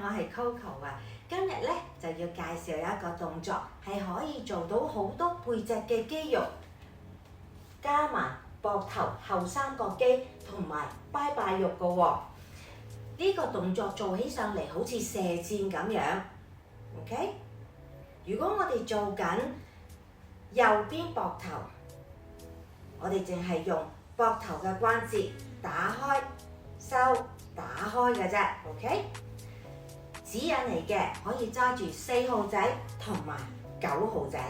我係 Coco 啊。今日咧就要介紹一個動作，係可以做到好多背脊嘅肌肉，加埋膊頭後三角肌同埋拜拜肉嘅喎。呢個動作做起上嚟好似射箭咁樣 ，OK？ 如果我哋做緊右邊膊頭，我哋淨係用膊頭嘅關節打開、收、打開嘅啫 ，OK？ 指引嚟嘅可以揸住4號仔同埋9號仔，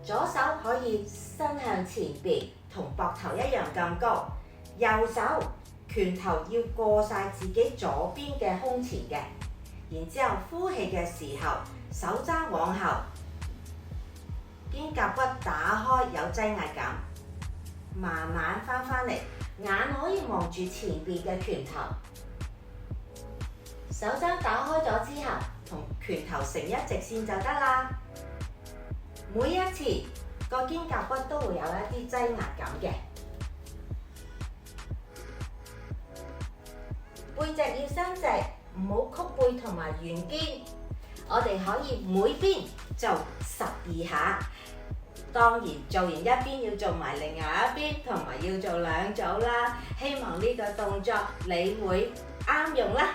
左手可以伸向前邊，同膊頭一樣咁高，右手拳頭要過晒自己左邊嘅胸前嘅，然之後呼氣嘅時候，手踭往後，肩胛骨打開有擠壓感，慢慢翻嚟，眼可以望住前邊嘅拳頭。手踭打開咗之後，同拳頭成一直線就得啦。每一次個肩胛骨都會有一啲擠壓感嘅。背脊要伸直，唔好曲背同埋圓肩。我哋可以每邊做12下。當然做完一邊要做埋另外一邊，同埋要做2組啦。希望呢個動作你會啱用啦。